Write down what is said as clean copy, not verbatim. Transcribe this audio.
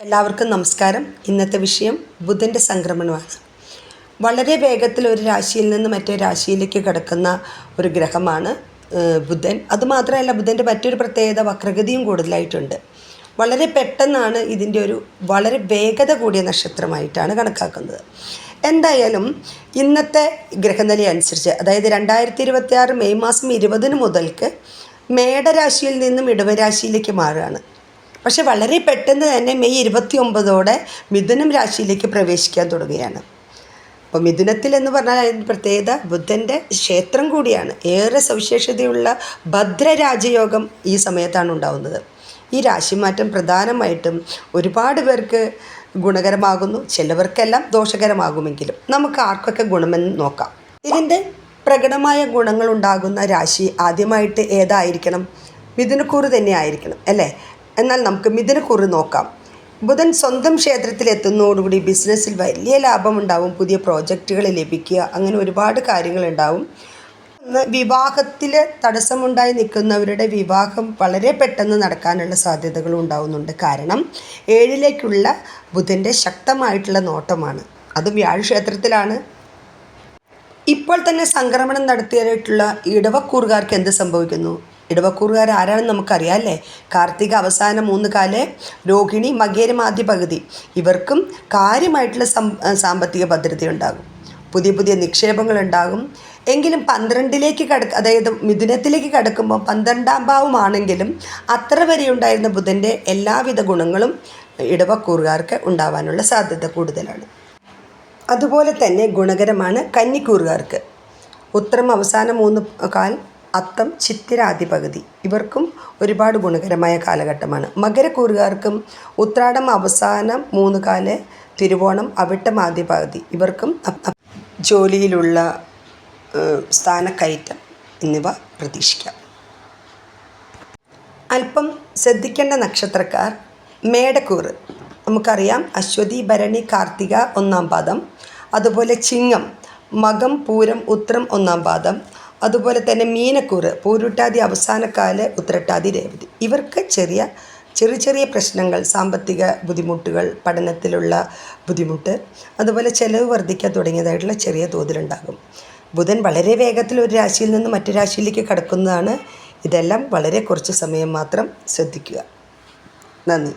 എല്ലാവർക്കും നമസ്കാരം. ഇന്നത്തെ വിഷയം ബുധൻ്റെ സംക്രമണമാണ്. വളരെ വേഗത്തിൽ ഒരു രാശിയിൽ നിന്ന് മറ്റേ രാശിയിലേക്ക് കടക്കുന്ന ഒരു ഗ്രഹമാണ് ബുധൻ. അതുമാത്രമല്ല, ബുധൻ്റെ മറ്റൊരു പ്രത്യേകത വക്രഗതിയും കൂടുതലായിട്ടുണ്ട്. വളരെ പെട്ടെന്നാണ് ഇതിൻ്റെ ഒരു വളരെ വേഗത കൂടിയ നക്ഷത്രമായിട്ടാണ് കണക്കാക്കുന്നത്. എന്തായാലും ഇന്നത്തെ ഗ്രഹനില അനുസരിച്ച്, അതായത് 2026 മെയ് മാസം 20 മുതൽക്ക് മേടരാശിയിൽ നിന്നും ഇടവരാശിയിലേക്ക് മാറുകയാണ്. പക്ഷെ വളരെ പെട്ടെന്ന് തന്നെ മെയ് 29 മിഥുനം രാശിയിലേക്ക് പ്രവേശിക്കാൻ തുടങ്ങുകയാണ്. അപ്പോൾ മിഥുനത്തിൽ എന്ന് പറഞ്ഞാൽ അതിൻ്റെ പ്രത്യേകത ബുധൻ്റെ ക്ഷേത്രം കൂടിയാണ്. ഏറെ സവിശേഷതയുള്ള ഭദ്രരാജയോഗം ഈ സമയത്താണ് ഉണ്ടാകുന്നത്. ഈ രാശിമാറ്റം പ്രധാനമായിട്ടും ഒരുപാട് പേർക്ക് ഗുണകരമാകുന്നു, ചിലവർക്കെല്ലാം ദോഷകരമാകുമെങ്കിലും നമുക്ക് ആർക്കൊക്കെ ഗുണമെന്ന് നോക്കാം. ഇതിൻ്റെ പ്രകടമായ ഗുണങ്ങളുണ്ടാകുന്ന രാശി ആദ്യമായിട്ട് ഏതായിരിക്കണം? മിഥുനക്കൂറ് തന്നെ ആയിരിക്കണം അല്ലേ? എന്നാൽ നമുക്ക് മിഥുനക്കൂറ് നോക്കാം. ബുധൻ സ്വന്തം ക്ഷേത്രത്തിൽ എത്തുന്നതോടുകൂടി ബിസിനസ്സിൽ വലിയ ലാഭമുണ്ടാവും, പുതിയ പ്രോജക്റ്റുകൾ ലഭിക്കുക, അങ്ങനെ ഒരുപാട് കാര്യങ്ങളുണ്ടാവും. വിവാഹത്തിൽ തടസ്സമുണ്ടായി നിൽക്കുന്നവരുടെ വിവാഹം വളരെ പെട്ടെന്ന് നടക്കാനുള്ള സാധ്യതകളും ഉണ്ടാവുന്നുണ്ട്. കാരണം 7ലേക്കുള്ള ബുധൻ്റെ ശക്തമായിട്ടുള്ള നോട്ടമാണ്, അതും വ്യാഴക്ഷേത്രത്തിലാണ്. ഇപ്പോൾ തന്നെ സംക്രമണം നടത്തിയിട്ടുള്ള ഇടവക്കൂറുകാർക്ക് എന്ത് സംഭവിക്കുന്നു? ഇടവക്കൂറുകാർ ആരാണെന്ന് നമുക്കറിയാം അല്ലേ? കാർത്തിക അവസാന 3 കാല്, രോഹിണി മകേരം ആദ്യ പകുതി. ഇവർക്കും കാര്യമായിട്ടുള്ള സാമ്പത്തിക ഭദ്രതയുണ്ടാകും, പുതിയ പുതിയ നിക്ഷേപങ്ങളുണ്ടാകും. എങ്കിലും 12ലേക്ക് അതായത് മിഥുനത്തിലേക്ക് കടക്കുമ്പോൾ 12ാം ഭാവമാണെങ്കിലും അത്ര വരെ ഉണ്ടായിരുന്ന ബുധൻ്റെ എല്ലാവിധ ഗുണങ്ങളും ഇടവക്കൂറുകാർക്ക് ഉണ്ടാവാനുള്ള സാധ്യത കൂടുതലാണ്. അതുപോലെ തന്നെ ഗുണകരമാണ് കന്നിക്കൂറുകാർക്ക്. ഉത്രം അവസാന 3 കാൽ, അത്തം ചിത്തിര ആദ്യ പകുതി. ഇവർക്കും ഒരുപാട് ഗുണകരമായ കാലഘട്ടമാണ്. മകരക്കൂറുകാർക്കും ഉത്രാടം അവസാനം 3 കാല്, തിരുവോണം അവിട്ടം ആദ്യ പകുതി. ഇവർക്കും ജോലിയിലുള്ള സ്ഥാനക്കയറ്റം എന്നിവ പ്രതീക്ഷിക്കാം. അല്പം ശ്രദ്ധിക്കേണ്ട നക്ഷത്രക്കാർ മേടക്കൂറ്. നമുക്കറിയാം, അശ്വതി ഭരണി കാർത്തിക 1ാം പാദം, അതുപോലെ ചിങ്ങം മകം പൂരം ഉത്രം 1ാം പാദം, അതുപോലെ തന്നെ മീനക്കൂറ് പൂരുട്ടാതി അവസാനക്കാല് ഉത്രട്ടാതി രേവതി. ഇവർക്ക് ചെറിയ പ്രശ്നങ്ങൾ, സാമ്പത്തിക ബുദ്ധിമുട്ടുകൾ, പഠനത്തിലുള്ള ബുദ്ധിമുട്ട്, അതുപോലെ ചെലവ് വർദ്ധിക്കാൻ തുടങ്ങിയതായിട്ടുള്ള ചെറിയ തോതിലുണ്ടാകും. ബുധൻ വളരെ വേഗത്തിൽ ഒരു രാശിയിൽ നിന്ന് മറ്റു രാശിയിലേക്ക് കടക്കുന്നതാണ്. ഇതെല്ലാം വളരെ കുറച്ച് സമയം മാത്രം ശ്രദ്ധിക്കുക. നന്ദി.